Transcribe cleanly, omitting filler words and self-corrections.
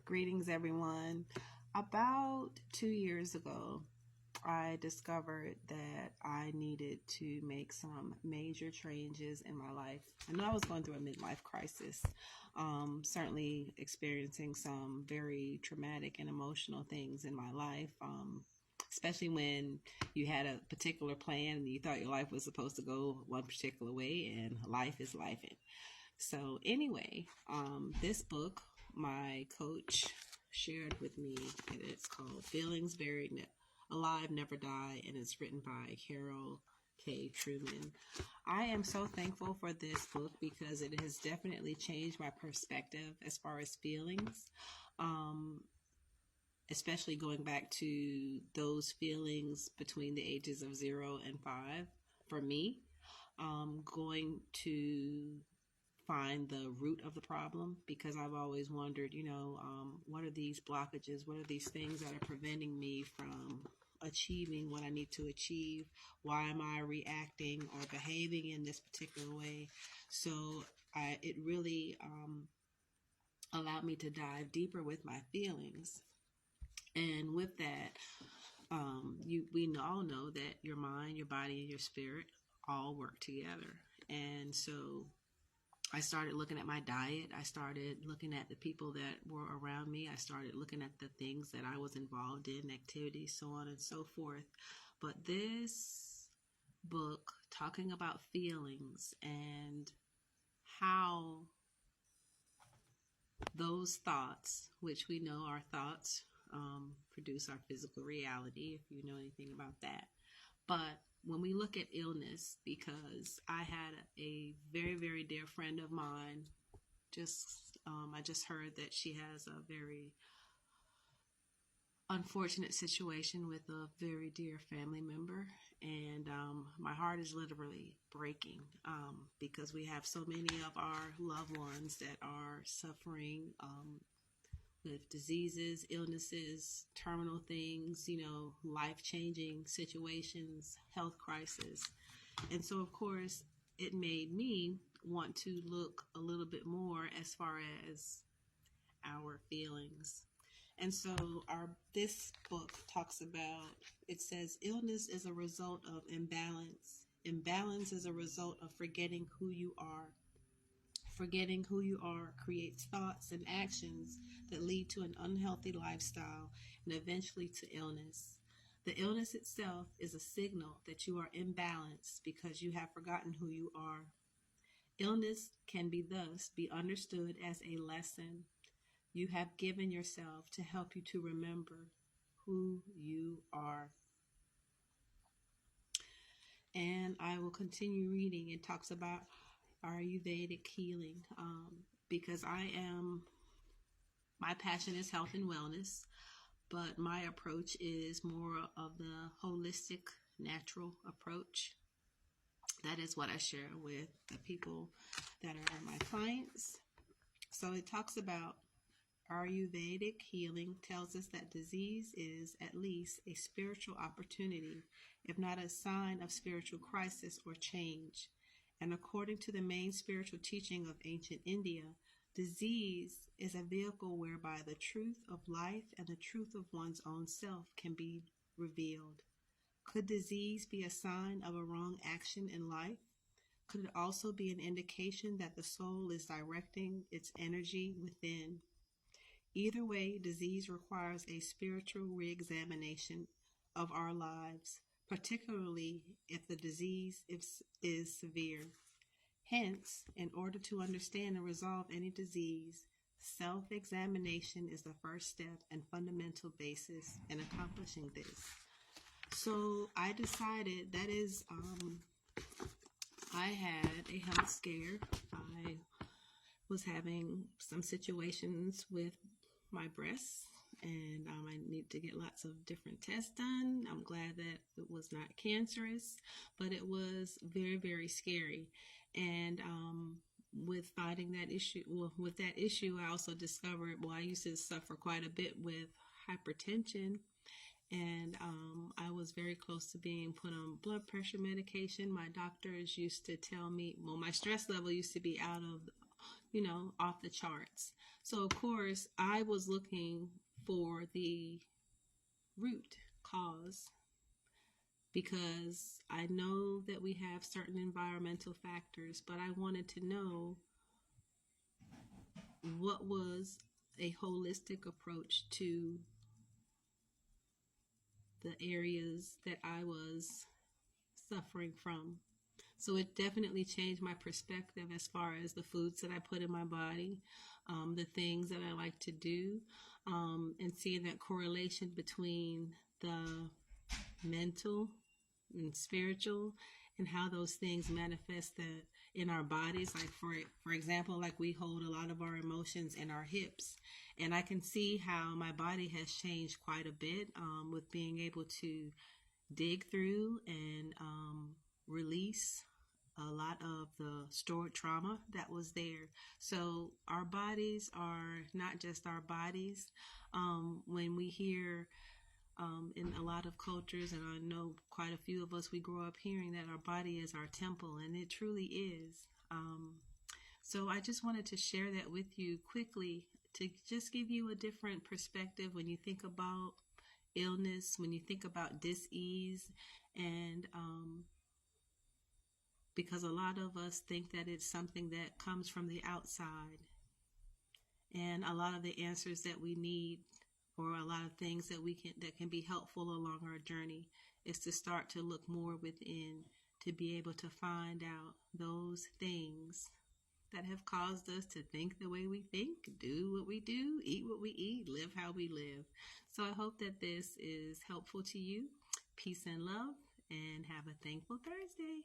Greetings, everyone. About 2 years ago, I discovered that I needed to make some major changes in my life. I know I was going through a midlife crisis, certainly experiencing some very traumatic and emotional things in my life, especially when you had a particular plan and you thought your life was supposed to go one particular way, and life is life. So anyway, this book my coach shared with me, and it's called Feelings Buried Alive Never Die, and it's written by Carol K. Trueman. I am so thankful for this book because it has definitely changed my perspective as far as feelings, especially going back to those feelings between the ages of 0 and 5 for me. Going to find the root of the problem, because I've always wondered, what are these blockages? What are these things that are preventing me from achieving what I need to achieve? Why am I reacting or behaving in this particular way? So it really allowed me to dive deeper with my feelings. And with that, we all know that your mind, your body, and your spirit all work together. And so I started looking at my diet. I started looking at the people that were around me. I started looking at the things that I was involved in, activities, so on and so forth. But this book, talking about feelings and how those thoughts, which we know are thoughts, produce our physical reality, if you know anything about that. But when we look at illness, because I had a very, very dear friend of mine, I just heard that she has a very unfortunate situation with a very dear family member, and my heart is literally breaking because we have so many of our loved ones that are suffering with diseases, illnesses, terminal things, life-changing situations, health crisis. And so, of course, it made me want to look a little bit more as far as our feelings. And so this book talks about, it says, illness is a result of imbalance. Imbalance is a result of forgetting who you are. Forgetting who you are creates thoughts and actions that lead to an unhealthy lifestyle and eventually to illness. The illness itself is a signal that you are imbalanced because you have forgotten who you are. Illness can thus be understood as a lesson you have given yourself to help you to remember who you are. And I will continue reading. It talks about Ayurvedic healing, because my passion is health and wellness, but my approach is more of the holistic, natural approach. That is what I share with the people that are my clients. So it talks about Ayurvedic healing tells us that disease is at least a spiritual opportunity, if not a sign of spiritual crisis or change. And according to the main spiritual teaching of ancient India, disease is a vehicle whereby the truth of life and the truth of one's own self can be revealed. Could disease be a sign of a wrong action in life? Could it also be an indication that the soul is directing its energy within? Either way, disease requires a spiritual re-examination of our lives, particularly if the disease is severe. Hence, in order to understand and resolve any disease, self-examination is the first step and fundamental basis in accomplishing this. So I decided I had a health scare. I was having some situations with my breasts, and I need to get lots of different tests done. I'm glad that it was not cancerous, but it was very, very scary. And with fighting that issue, I also discovered, I used to suffer quite a bit with hypertension, and I was very close to being put on blood pressure medication. My doctors used to tell me, my stress level used to be out of off the charts. So, of course, I was looking for the root cause because I know that we have certain environmental factors, but I wanted to know what was a holistic approach to the areas that I was suffering from. So it definitely changed my perspective as far as the foods that I put in my body, the things that I like to do, and seeing that correlation between the mental and spiritual and how those things manifest in our bodies. Like for example, like we hold a lot of our emotions in our hips, and I can see how my body has changed quite a bit with being able to dig through and release a lot of the stored trauma that was there. So our bodies are not just our bodies. When we hear in a lot of cultures, and I know quite a few of us, we grow up hearing that our body is our temple, and it truly is. So I just wanted to share that with you quickly to just give you a different perspective when you think about illness, when you think about dis-ease, and because a lot of us think that it's something that comes from the outside, and a lot of the answers that we need, or a lot of things that can be helpful along our journey, is to start to look more within, to be able to find out those things that have caused us to think the way we think, do what we do, eat what we eat, live how we live. So I hope that this is helpful to you. Peace and love, and have a thankful Thursday.